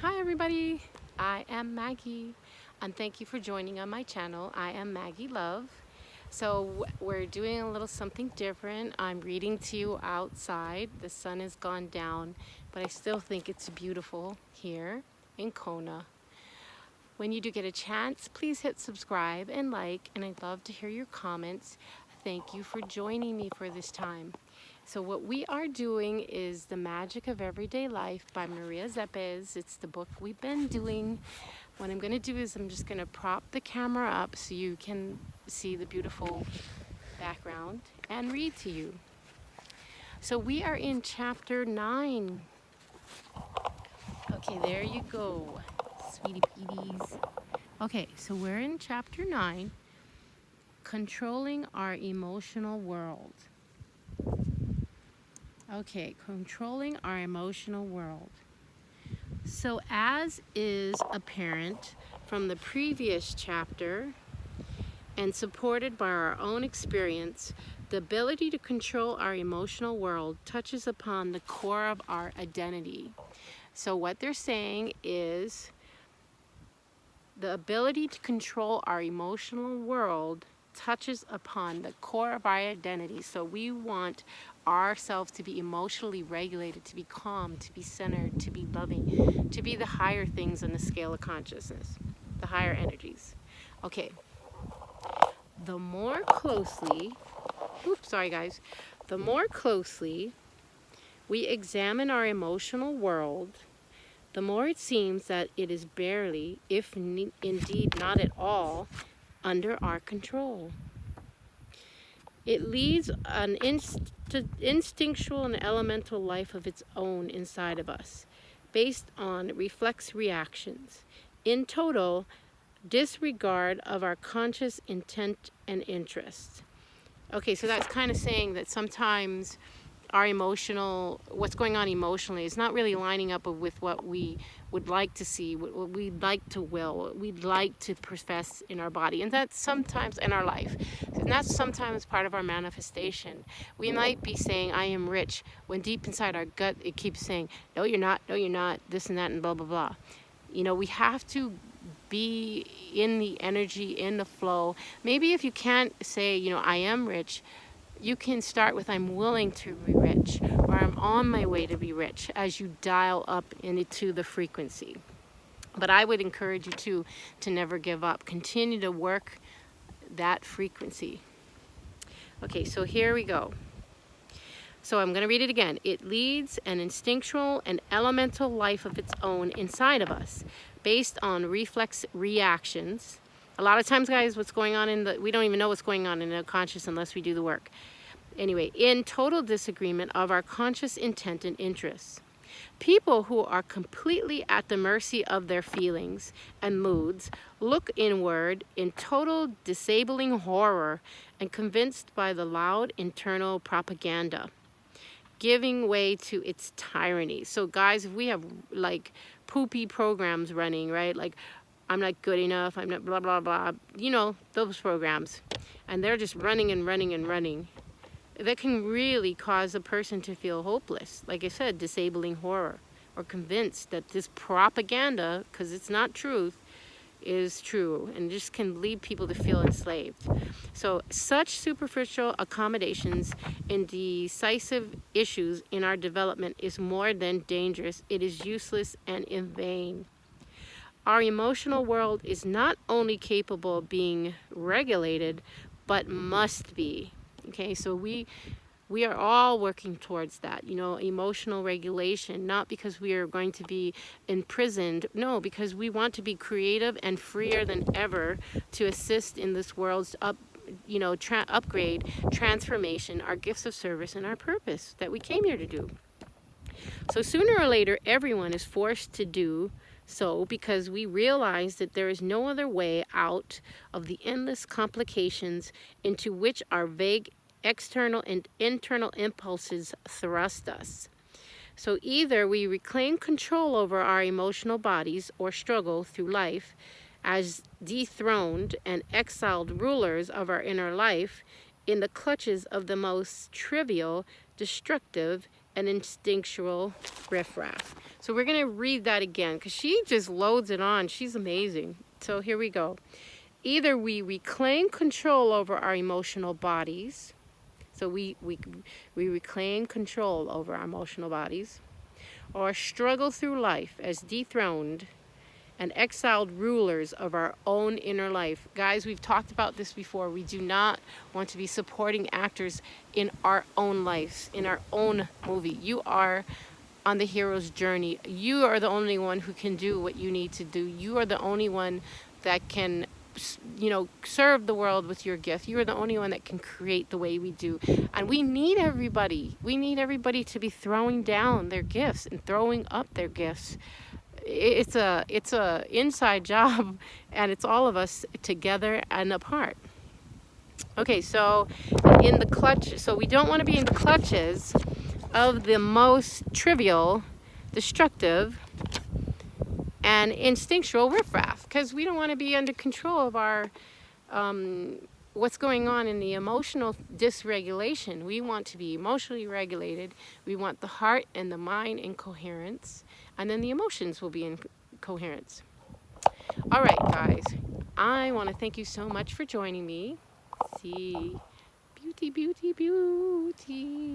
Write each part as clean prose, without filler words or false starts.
Hi everybody, I am Maggie and thank you for joining on my channel. I am Maggie Love. So we're doing a little something different. I'm reading to you outside. The sun has gone down, but I still think it's beautiful here in Kona. When you do get a chance, please hit subscribe and like, and I'd love to hear your comments. Thank you for joining me for this time. So what we are doing is The Magic of Everyday Life by Maria Szepes. It's the book we've been doing. What I'm going to do is I'm just going to prop the camera up so you can see the beautiful background and read to you. So we are in chapter 9. Okay, there you go, sweetie peeties. Okay, so we're in chapter 9, Controlling Our Emotional World. Okay, controlling our emotional world. So as is apparent from the previous chapter and supported by our own experience, the ability to control our emotional world touches upon the core of our identity. So what they're saying is the ability to control our emotional world touches upon the core of our identity. So we want ourselves to be emotionally regulated, to be calm, to be centered, to be loving, to be the higher things on the scale of consciousness, the higher energies. Okay, the more closely, the more closely we examine our emotional world, the more it seems that it is barely, if indeed not at all, under our control. It leads an instinctual and elemental life of its own inside of us, based on reflex reactions. In total, disregard of our conscious intent and interest. Okay, so that's kind of saying that sometimes our what's going on emotionally is not really lining up with what we would like to see, what we'd like to will, what we'd like to profess in our body. And that's sometimes in our life. And that's sometimes part of our manifestation. We might be saying, I am rich, when deep inside our gut, it keeps saying, no, you're not, this and that, and blah, blah, blah. You know, we have to be in the energy, in the flow. Maybe if you can't say, I am rich, you can start with I'm willing to be rich, or I'm on my way to be rich, as you dial up into the frequency. But I would encourage you to never give up. Continue to work that frequency. Okay, so here we go. So I'm going to read it again. It leads an instinctual and elemental life of its own inside of us, based on reflex reactions. A lot of times, guys, we don't even know what's going on in the conscious unless we do the work. Anyway, in total disagreement of our conscious intent and interests. People who are completely at the mercy of their feelings and moods look inward in total disabling horror and convinced by the loud internal propaganda, giving way to its tyranny. So guys, if we have like poopy programs running, right? Like, I'm not good enough, I'm not blah, blah, blah. You know, those programs. And they're just running and running and running. That can really cause a person to feel hopeless. Like I said, disabling horror. Or convinced that this propaganda, because it's not truth, is true, and just can lead people to feel enslaved. So such superficial accommodations in decisive issues in our development is more than dangerous. It is useless and in vain. Our emotional world is not only capable of being regulated, but must be. Okay, so we are all working towards that, emotional regulation, not because we are going to be imprisoned, no, because we want to be creative and freer than ever to assist in this world's upgrade, transformation, our gifts of service, and our purpose that we came here to do. So sooner or later, everyone is forced to do so because we realize that there is no other way out of the endless complications into which our vague external and internal impulses thrust us. So either we reclaim control over our emotional bodies or struggle through life as dethroned and exiled rulers of our inner life in the clutches of the most trivial, destructive, and instinctual riffraff. So we're going to read that again because she just loads it on. She's amazing. So here we go. Either we reclaim control over our emotional bodies. So we reclaim control over our emotional bodies, or struggle through life as dethroned and exiled rulers of our own inner life. Guys, we've talked about this before. We do not want to be supporting actors in our own lives, in our own movie. You are on the hero's journey. You are the only one who can do what you need to do. You are the only one that can, serve the world with your gift. You are the only one that can create the way we do. And we need everybody. We need everybody to be throwing down their gifts and throwing up their gifts. It's a inside job, and it's all of us together and apart. Okay, so we don't want to be in the clutches of the most trivial, destructive, and instinctual riffraff, because we don't want to be under control of our what's going on in the emotional dysregulation. We want to be emotionally regulated. We want the heart and the mind in coherence, and then the emotions will be in coherence. All right, guys, I want to thank you so much for joining me. See, beauty, beauty, beauty.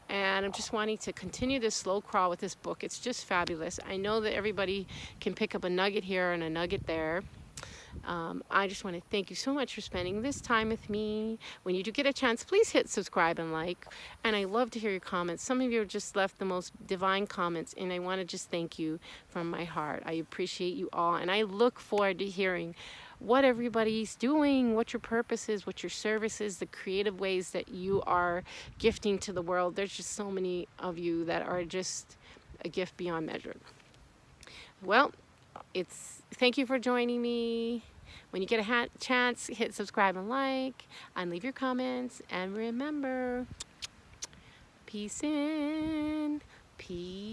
And I'm just wanting to continue this slow crawl with this book. It's just fabulous. I know that everybody can pick up a nugget here and a nugget there. I just want to thank you so much for spending this time with me. When you do get a chance, please hit subscribe and like. And I love to hear your comments. Some of you have just left the most divine comments, and I want to just thank you from my heart. I appreciate you all, and I look forward to hearing what everybody's doing, what your purpose is, what your service is, the creative ways that you are gifting to the world. There's just so many of you that are just a gift beyond measure. Well, thank you for joining me. When you get a chance, hit subscribe and like, and leave your comments. And remember, peace in, peace